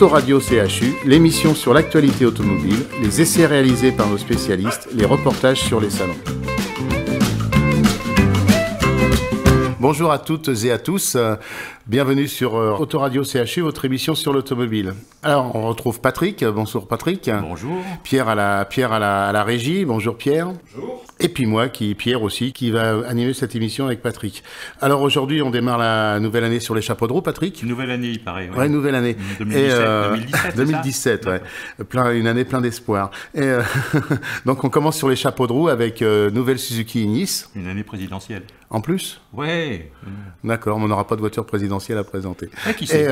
Autoradio CHU, l'émission sur l'actualité automobile, les essais réalisés par nos spécialistes, les reportages sur les salons. Bonjour à toutes et à tous, bienvenue sur Autoradio CHU, votre émission sur l'automobile. Alors, on retrouve Patrick, bonjour Patrick. Bonjour. Pierre à la régie, bonjour Pierre. Bonjour. Et puis moi, Pierre aussi, qui va animer cette émission avec Patrick. Alors aujourd'hui, on démarre la nouvelle année sur les chapeaux de roue, Patrick. Une nouvelle année, il paraît. Ouais, nouvelle année. 2017, 2017, ouais. Une année plein d'espoir. Et donc on commence sur les chapeaux de roue avec nouvelle Suzuki Ignis. Une année présidentielle. En plus ? Ouais. D'accord, on n'aura pas de voiture présidentielle à présenter. Et qui sait,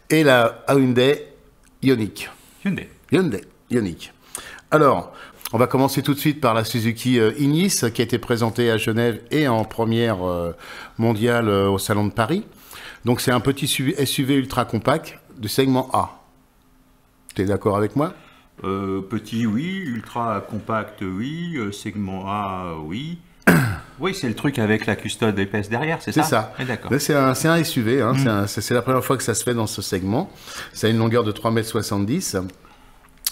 et la Hyundai Ioniq. Hyundai Ioniq. Alors, on va commencer tout de suite par la Suzuki Ignis, qui a été présentée à Genève et en première mondiale au Salon de Paris. Donc c'est un petit SUV ultra compact du segment A. Tu es d'accord avec moi ? Petit, oui. Ultra compact, oui. Segment A, oui. Oui, c'est le truc avec la custode épaisse derrière, c'est ça ? C'est ça. D'accord. C'est un SUV, hein, c'est la première fois que ça se fait dans ce segment. Ça a une longueur de 3,70 m.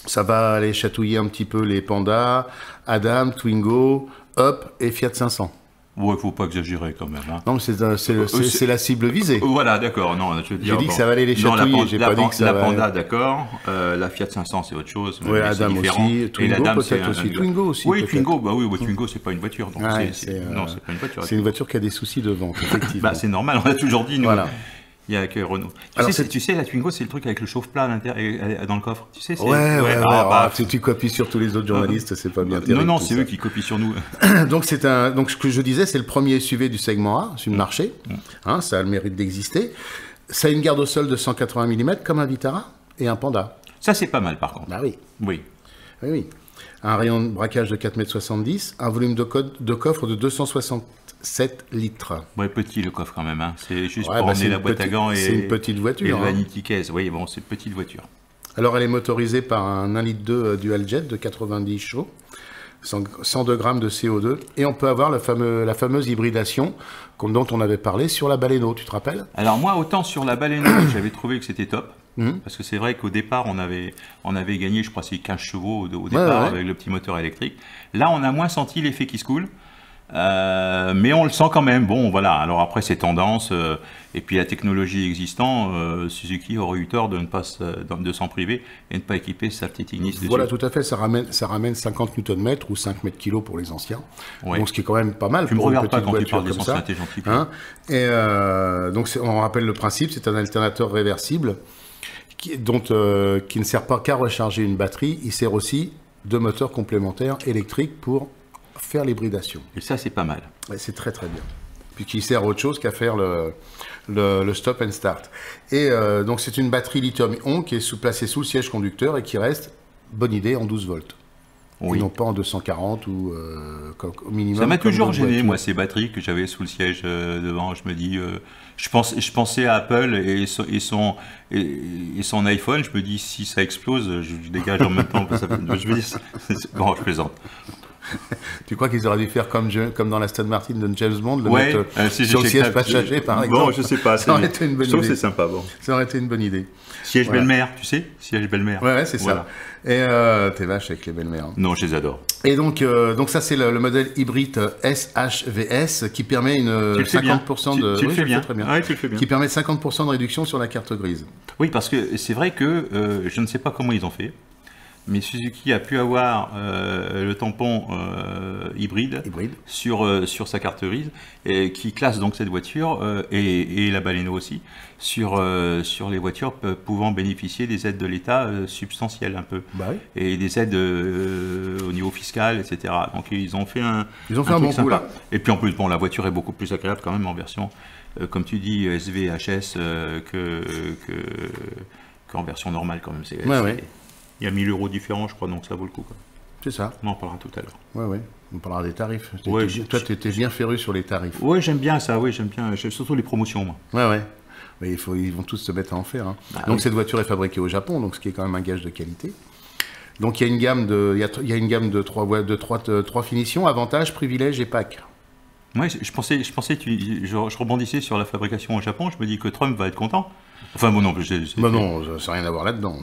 Ça va aller chatouiller un petit peu les Panda, Adam, Twingo, Up et Fiat 500. Ouais, faut pas exagérer quand même. Hein. Non, mais c'est la cible visée. Voilà, d'accord. Non, je veux dire, j'ai dit que ça va aller les chatouiller. J'ai pas dit que ça la va... Panda, d'accord. La Fiat 500, c'est autre chose. Oui, Adam aussi. Twingo peut-être aussi. Twingo aussi. Oui, Twingo, bah oui, Twingo, c'est pas une voiture. Donc non, c'est pas une voiture. C'est une voiture qui a des soucis de vente, effectivement. Bah, c'est normal. On a toujours dit. Nous, voilà. Il n'y a que Renault. Tu sais, la Twingo, c'est le truc avec le chauffe-plat dans le coffre. Tu sais, tu copies sur tous les autres journalistes, c'est pas bien terrible. Non, c'est eux qui copient sur nous. Donc ce que je disais, c'est le premier SUV du segment A sur le marché. Hein, ça a le mérite d'exister. Ça a une garde au sol de 180 mm comme un Vitara et un Panda. Ça, c'est pas mal par contre. Ah oui. Oui. Un rayon de braquage de 4,70 m, un volume de coffre de 267 litres. Ouais, petit le coffre quand même. Hein. C'est juste pour emmener la boîte à gants et... C'est une petite voiture. Et le vanity case. Oui, bon, c'est une petite voiture. Alors, elle est motorisée par un 1,2 litre dual jet de 90 chevaux, 102 grammes de CO2, et on peut avoir la fameuse hybridation dont on avait parlé sur la Baleno, tu te rappelles ? Alors moi, autant sur la Baleno, j'avais trouvé que c'était top. Parce que c'est vrai qu'au départ, on avait gagné, je crois, c'est 15 chevaux au départ avec le petit moteur électrique. Là, on a moins senti l'effet qui se coule. Mais on le sent quand même. Bon, voilà. Alors après, c'est tendance. Et puis la technologie existant, Suzuki aurait eu tort de s'en priver et de ne pas équiper sa petite Ignis dessus. Voilà, tout à fait. Ça ramène 50 Nm ou 5 mètres kg pour les anciens. Ouais. Donc, ce qui est quand même pas mal. Tu pour me regardes une petite pas quand tu parles voiture des anciens, t'es gentil. Hein, et donc, on rappelle le principe. C'est un alternateur réversible qui ne sert pas qu'à recharger une batterie. Il sert aussi de moteur complémentaire électrique pour faire l'hybridation. Et ça, c'est pas mal. Ouais, c'est très très bien. Puis qui sert à autre chose qu'à faire le stop and start. Et donc c'est une batterie lithium-ion qui est placée sous le siège conducteur et qui reste, bonne idée, en 12 volts. Oui. Et non pas en 240 ou au minimum. Ça m'a toujours gêné, moi, ces batteries que j'avais sous le siège devant. Je me dis, je pensais à Apple et son iPhone. Je me dis, si ça explose, je dégage en même temps. Je me dis, bon, je plaisante. Tu crois qu'ils auraient dû faire comme dans la Aston Martin de James Bond, mettre sur le siège passager, par exemple? Bon, je sais pas. Ça aurait été une bonne idée. Je trouve que c'est sympa. Bon. Ça aurait été une bonne idée. Siège belle-mère, tu sais? Siège belle-mère. Ouais, c'est ça. Et t'es vache avec les belles-mères. Hein. Non, je les adore. Et donc ça, c'est le modèle hybride SHVS qui permet une 50% de... Tu le fais bien. Très bien. Ouais, tu le fais bien. Qui permet 50% de réduction sur la carte grise. Oui, parce que c'est vrai que je ne sais pas comment ils ont fait. Mais Suzuki a pu avoir le tampon hybride sur sa carte grise et qui classe donc cette voiture et la Baleno aussi sur les voitures pouvant bénéficier des aides de l'État substantielles un peu et des aides au niveau fiscal, etc. Donc ils ont fait un bon coup là. Et puis en plus bon, la voiture est beaucoup plus agréable quand même en version comme tu dis SVHS qu'en version normale quand même. Il y a 1000 € différents, je crois, donc ça vaut le coup. C'est ça. On en parlera tout à l'heure. Oui, on parlera des tarifs. Ouais, toi, tu étais bien féru sur les tarifs. Oui, j'aime bien ça, j'aime surtout les promotions, moi. Ouais. Mais ils vont tous se mettre à en faire. Hein. Donc cette voiture est fabriquée au Japon, donc ce qui est quand même un gage de qualité. Donc il y a une gamme de trois finitions, avantages, privilèges et packs. Ouais, je rebondissais sur la fabrication au Japon, je me dis que Trump va être content. Enfin bon, non, non, ça n'a rien à voir là-dedans.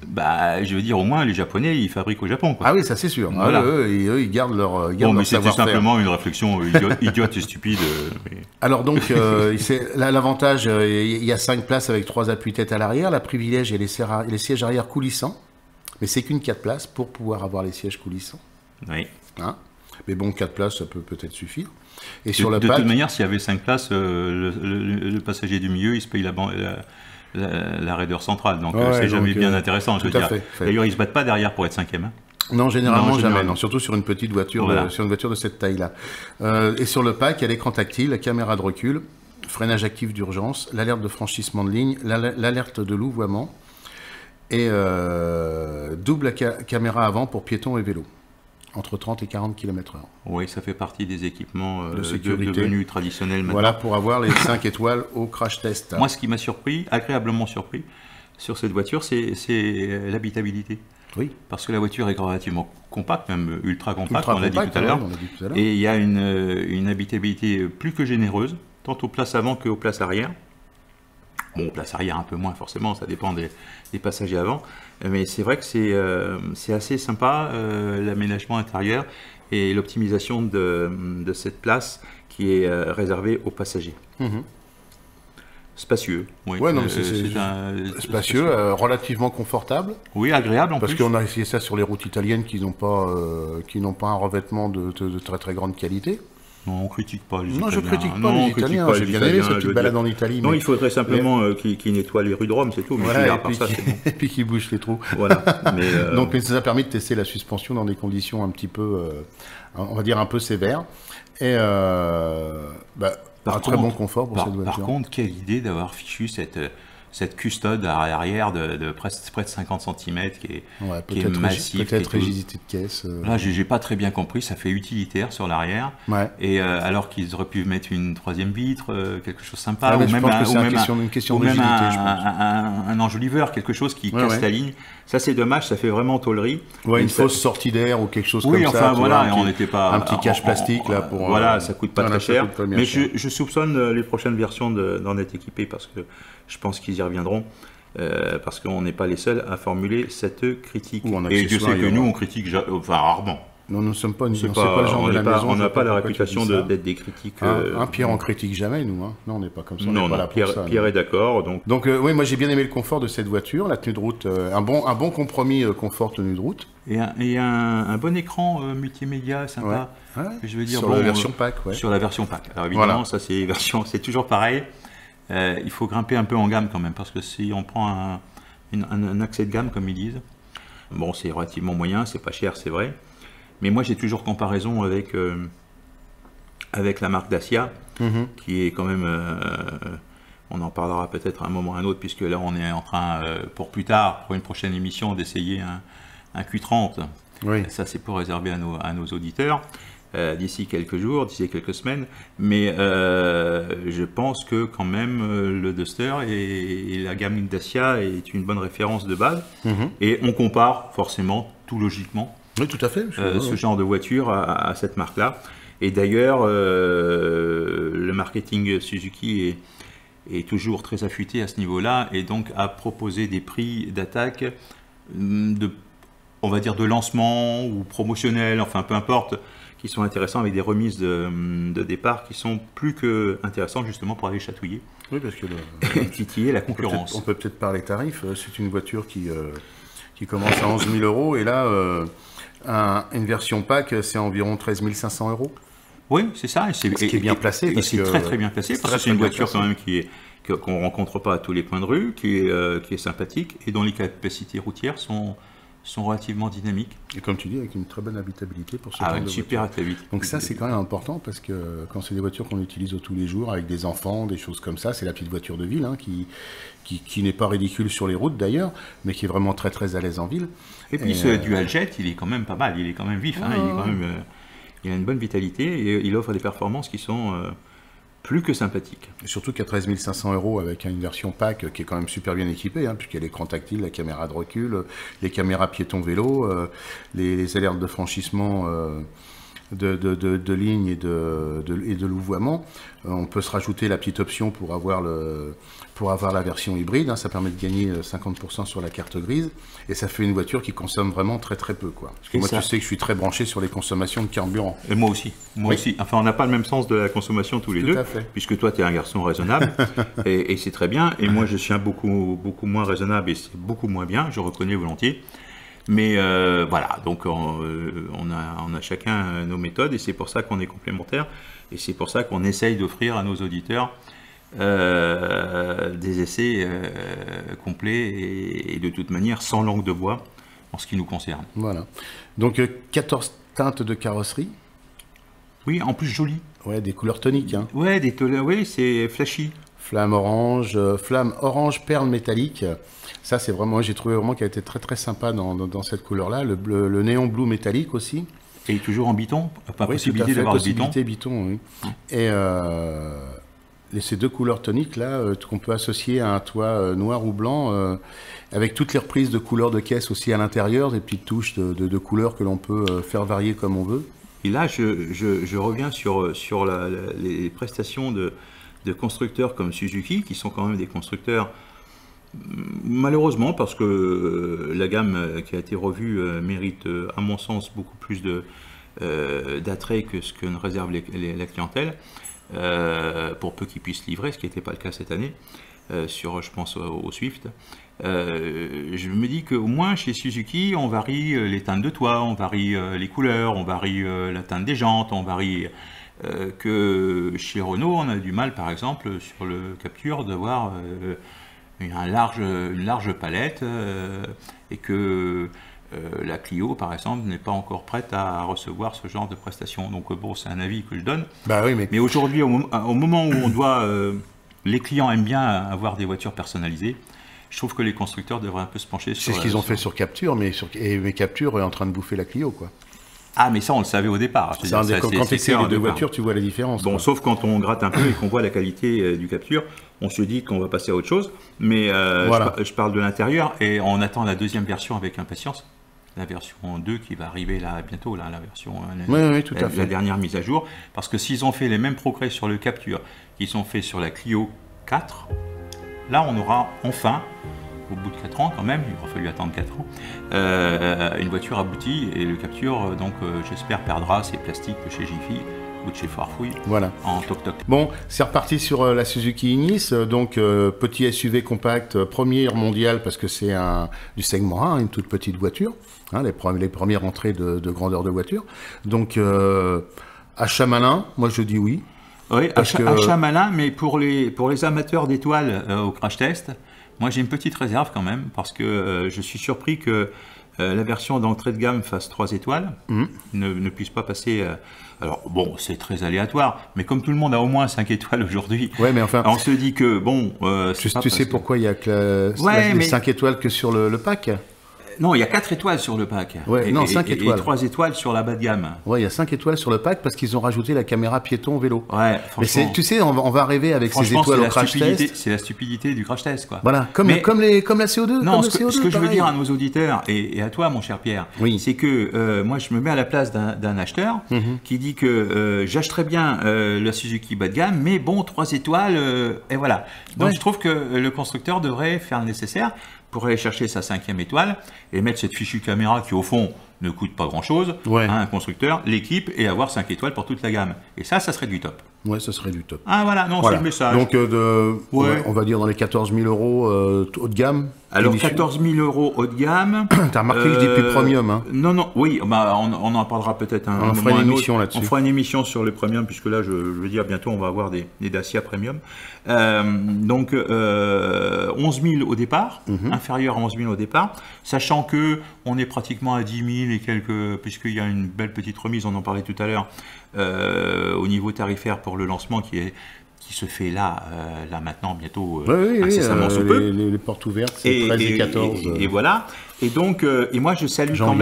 Bah, je veux dire, au moins, les Japonais, ils fabriquent au Japon, quoi. Ah oui, ça c'est sûr. Voilà. Eux, ils gardent leur savoir-faire. Bon, mais c'était simplement une réflexion idiote et stupide. Mais... Alors donc, l'avantage, il y a 5 places avec 3 appuis-tête à l'arrière. La privilège et les sièges arrière coulissants. Mais c'est qu'une 4 places pour pouvoir avoir les sièges coulissants. Oui. Hein, mais bon, 4 places, ça peut peut-être suffire. Et sur le pack, toute manière, s'il y avait 5 places, le passager du milieu, il se paye la raideur centrale. Donc, c'est jamais bien intéressant. Je veux dire. D'ailleurs, ils ne se battent pas derrière pour être 5e. Hein. Non, généralement jamais. Non, surtout sur une petite voiture, sur une voiture de cette taille-là. Et sur le pack, il y a l'écran tactile, la caméra de recul, freinage actif d'urgence, l'alerte de franchissement de ligne, l'alerte de louvoiement et double caméra avant pour piétons et vélos. Entre 30 et 40 km/h. Oui, ça fait partie des équipements devenus traditionnels maintenant. Voilà, pour avoir les 5 étoiles au crash test. Moi, ce qui m'a surpris, agréablement surpris, sur cette voiture, c'est l'habitabilité. Oui. Parce que la voiture est relativement compacte, même ultra compacte, on l'a dit tout à l'heure. Et il y a une habitabilité plus que généreuse, tant aux places avant qu'aux places arrière. Bon, place arrière un peu moins forcément, ça dépend des passagers avant. Mais c'est vrai que c'est assez sympa, l'aménagement intérieur et l'optimisation de cette place qui est réservée aux passagers. Spacieux. Oui, ouais, c'est spacieux, relativement confortable. Oui, agréable en plus. Parce qu'on a essayé ça sur les routes italiennes qui n'ont pas un revêtement de très très grande qualité. Non, on critique pas les Italiens. Non, je critique pas les Italiens. J'ai bien aimé cette petite balade en Italie. Non, il faudrait simplement qu'ils nettoient les rues de Rome, c'est tout. Voilà, et puis qu'ils bouchent les trous. Voilà. Donc, ça a permis de tester la suspension dans des conditions un petit peu, on va dire un peu sévères. Et un très bon confort pour cette voiture. Par contre, quelle idée d'avoir fichu cette custode arrière de près de 50 cm qui est massive. Peut-être rigidité de caisse. Là, j'ai pas très bien compris, ça fait utilitaire sur l'arrière. Ouais. Et alors qu'ils auraient pu mettre une 3e vitre, quelque chose de sympa, ou même un enjoliveur, quelque chose qui casse la ligne. Ça, c'est dommage, ça fait vraiment tôlerie. Ouais, une fausse sortie d'air ou quelque chose comme ça. Oui, enfin voilà, on n'était pas... Un petit cache plastique là pour... Voilà, ça coûte pas très cher. Mais je soupçonne les prochaines versions d'en être équipées parce que je pense qu'ils y reviendront. Parce qu'on n'est pas les seuls à formuler cette critique. Et Dieu sait que nous, on critique rarement. Non, nous ne sommes pas le genre de la maison. On n'a pas la réputation d'être des critiques. Pierre, on critique jamais, nous. Hein. Non, on n'est pas comme ça. Non, Pierre est d'accord. Donc oui, moi j'ai bien aimé le confort de cette voiture, la tenue de route, un bon compromis confort tenue de route. Et un bon écran multimédia sympa. Ouais. Je veux dire, sur la version pack. Sur la version pack. Alors évidemment, ça c'est toujours pareil. Il faut grimper un peu en gamme quand même, parce que si on prend un accès de gamme, comme ils disent, bon, c'est relativement moyen, c'est pas cher, c'est vrai. Mais moi, j'ai toujours comparaison avec la marque Dacia, qui est quand même... on en parlera peut-être à un moment ou à un autre, puisque là, on est en train, pour une prochaine émission, d'essayer un Q30. Oui. Ça, c'est pour réserver à nos auditeurs. D'ici quelques jours, d'ici quelques semaines, mais je pense que quand même le Duster et la gamme Dacia est une bonne référence de base, et on compare forcément, tout logiquement, oui, tout à fait, ce genre de voiture à cette marque-là. Et d'ailleurs, le marketing Suzuki est toujours très affûté à ce niveau-là, et donc a proposé des prix d'attaque on va dire de lancement ou promotionnel, enfin peu importe, qui sont intéressants avec des remises de départ qui sont plus que intéressantes justement pour aller chatouiller. Oui, parce que titiller la concurrence. On peut peut-être parler tarifs. C'est une voiture qui commence à 11 000 €, et là, une version pack, c'est environ 13 500 €. Oui, c'est ça. Ce qui est bien placé. Et c'est très très bien placé, parce que c'est une voiture quand même qu'on ne rencontre pas à tous les coins de rue, qui est sympathique, et dont les capacités routières sont relativement dynamiques. Et comme tu dis, avec une très bonne habitabilité pour ce une super habitabilité. Donc ça, c'est quand même important, parce que quand c'est des voitures qu'on utilise tous les jours, avec des enfants, des choses comme ça, c'est la petite voiture de ville, qui n'est pas ridicule sur les routes d'ailleurs, mais qui est vraiment très très à l'aise en ville. Et puis ce dual jet, il est quand même pas mal, il est quand même vif, il a une bonne vitalité, et il offre des performances qui sont plus que sympathique. Et surtout qu'à 13 500 € avec une version pack qui est quand même super bien équipée, puisqu'il y a l'écran tactile, la caméra de recul, les caméras piéton vélo, les alertes de franchissement de ligne et de louvoiement. On peut se rajouter la petite option pour avoir la version hybride, hein. Ça permet de gagner 50% sur la carte grise, et ça fait une voiture qui consomme vraiment très très peu, quoi. Parce que moi, tu sais que je suis très branché sur les consommations de carburant. Et moi aussi. Moi aussi. Enfin, on n'a pas le même sens de la consommation tous les deux, puisque toi, tu es un garçon raisonnable, et c'est très bien, et moi, je suis beaucoup moins raisonnable, et c'est beaucoup moins bien, je reconnais volontiers. Mais voilà, donc on a chacun nos méthodes, et c'est pour ça qu'on est complémentaires, et c'est pour ça qu'on essaye d'offrir à nos auditeurs des essais complets et de toute manière sans langue de bois en ce qui nous concerne. Voilà. Donc 14 teintes de carrosserie. Oui, en plus jolies. Ouais, des couleurs toniques. Hein. Ouais, oui, c'est flashy. Flamme orange perle métallique. Ça, c'est vraiment, j'ai trouvé vraiment qu'elle était très très sympa dans cette couleur-là. Le néon bleu métallique aussi. Et toujours en biton, pas oui, possibilité d'avoir le biton. Oui. Et ces deux couleurs toniques là, qu'on peut associer à un toit noir ou blanc, avec toutes les reprises de couleurs de caisse aussi à l'intérieur, des petites touches de couleurs que l'on peut faire varier comme on veut. Et là, je reviens sur les prestations de constructeurs comme Suzuki, qui sont quand même des constructeurs, malheureusement, parce que la gamme qui a été revue mérite, à mon sens, beaucoup plus d'attrait que ce que ne réserve la clientèle, pour peu qu'ils puissent livrer, ce qui n'était pas le cas cette année, je pense au Swift. Je me dis qu'au moins chez Suzuki, on varie les teintes de toit, on varie les couleurs, on varie la teinte des jantes, on varie... que chez Renault, on a du mal, par exemple, sur le Captur, d'avoir une large palette, et que la Clio, par exemple, n'est pas encore prête à recevoir ce genre de prestations. Donc bon, c'est un avis que je donne. Bah oui, mais aujourd'hui, au moment où on doit... les clients aiment bien avoir des voitures personnalisées. Je trouve que les constructeurs devraient un peu se pencher sur... C'est ce qu'ils ont fait sur Captur, mais Captur est en train de bouffer la Clio, quoi. Ah, mais ça, on le savait au départ. Quand tu essaies les deux voitures, tu vois la différence. Bon, sauf quand on gratte un peu et qu'on voit la qualité du Captur, on se dit qu'on va passer à autre chose. Mais voilà. je parle de l'intérieur, et on attend la deuxième version avec impatience. La version 2 qui va arriver là bientôt, la version tout à fait. La dernière mise à jour. Parce que s'ils ont fait les mêmes progrès sur le Captur qu'ils sont faits sur la Clio 4, là, on aura enfin... au bout de 4 ans quand même, il aura fallu attendre 4 ans, une voiture aboutie, et le Captur, donc j'espère, perdra ses plastiques de chez Jiffy ou de chez Farfouille, voilà, en toc-toc. Bon, c'est reparti sur la Suzuki Ignis, donc petit SUV compact, première mondiale, parce que c'est du segment 1, une toute petite voiture, hein, les premières entrées de grandeur de voiture. Donc achat malin, moi je dis oui. Oui, achat malin, mais pour les amateurs d'étoiles au crash test, moi, j'ai une petite réserve quand même, parce que je suis surpris que la version d'entrée de gamme fasse 3 étoiles, ne puisse pas passer... alors, bon, c'est très aléatoire, mais comme tout le monde a au moins 5 étoiles aujourd'hui, ouais, mais enfin, on se dit que, bon... tu sais pourquoi il n'y a que les 5 étoiles que sur le pack? Non, il y a 4 étoiles sur le pack. Ouais, non, 5 étoiles. Et 3 étoiles sur la bas de gamme. Ouais, il y a 5 étoiles sur le pack parce qu'ils ont rajouté la caméra piéton vélo. Ouais, franchement. Mais tu sais, on va rêver avec ces étoiles au crash test. C'est la stupidité du crash test, quoi. Voilà, comme la CO2. Non, ce que je veux dire à nos auditeurs et à toi, mon cher Pierre, c'est que moi, je me mets à la place d'un acheteur qui dit que j'achèterais bien la Suzuki bas de gamme, mais bon, 3 étoiles, et voilà. Donc, je trouve que le constructeur devrait faire le nécessaire pour aller chercher sa 5e étoile et mettre cette fichue caméra qui, au fond, ne coûte pas grand-chose à un constructeur, l'équipe, et avoir 5 étoiles pour toute la gamme. Et ça serait du top. Ouais, ça serait du top. Ah voilà, non, c'est le message. Donc, on va dire dans les 14 000 euros haut de gamme. Alors, 14 000 euros haut de gamme. T'as remarqué que je dis plus premium, hein? Non, oui, bah, on en parlera peut-être on fera une émission là-dessus. On fera une émission sur le premium, puisque là, je veux dire, bientôt, on va avoir des Dacia premium. Donc, 11 000 au départ, inférieur à 11 000 au départ, sachant que on est pratiquement à 10 000 et quelques, puisqu'il y a une belle petite remise, on en parlait tout à l'heure, au niveau tarifaire pour le lancement qui se fait là maintenant, bientôt, incessamment sous peu. Les portes ouvertes, c'est 13 et 14. Et voilà. Et donc, et moi, je salue quand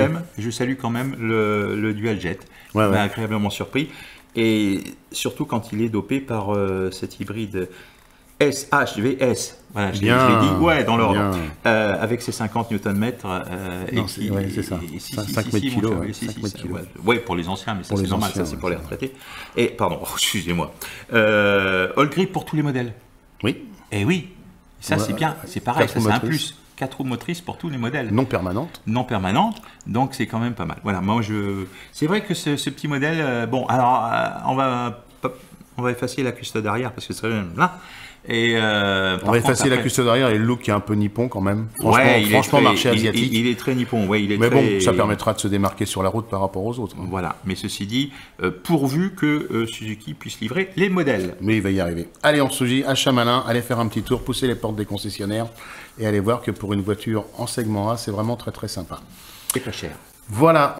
même le Dualjet. Il m'a agréablement surpris. Et surtout quand il est dopé par cet hybride SHVS. Voilà, je l'ai dit, ouais, dans l'ordre. Avec ses 50 Nm. C'est ça. 5 mètres kilos. Ouais, pour les anciens, mais ça c'est normal, ça c'est pour les retraités. Et, pardon, excusez-moi. All grip pour tous les modèles. Oui. Et oui, ça c'est bien, c'est pareil, ça c'est un plus. 4 roues motrices pour tous les modèles. Non permanente. Non permanente, donc c'est quand même pas mal. Voilà, moi c'est vrai que ce petit modèle, bon, alors on va effacer la custode arrière parce que c'est là. Et on va effacer la custode arrière et le look qui est un peu nippon quand même. Franchement, marché asiatique. Il est très nippon, ouais, mais bon, ça permettra de se démarquer sur la route par rapport aux autres. Voilà, mais ceci dit, pourvu que Suzuki puisse livrer les modèles. Mais il va y arriver. Allez, on se dit à Chamalin, allez faire un petit tour, pousser les portes des concessionnaires et allez voir que pour une voiture en segment A, c'est vraiment très très sympa. Et pas cher. Voilà.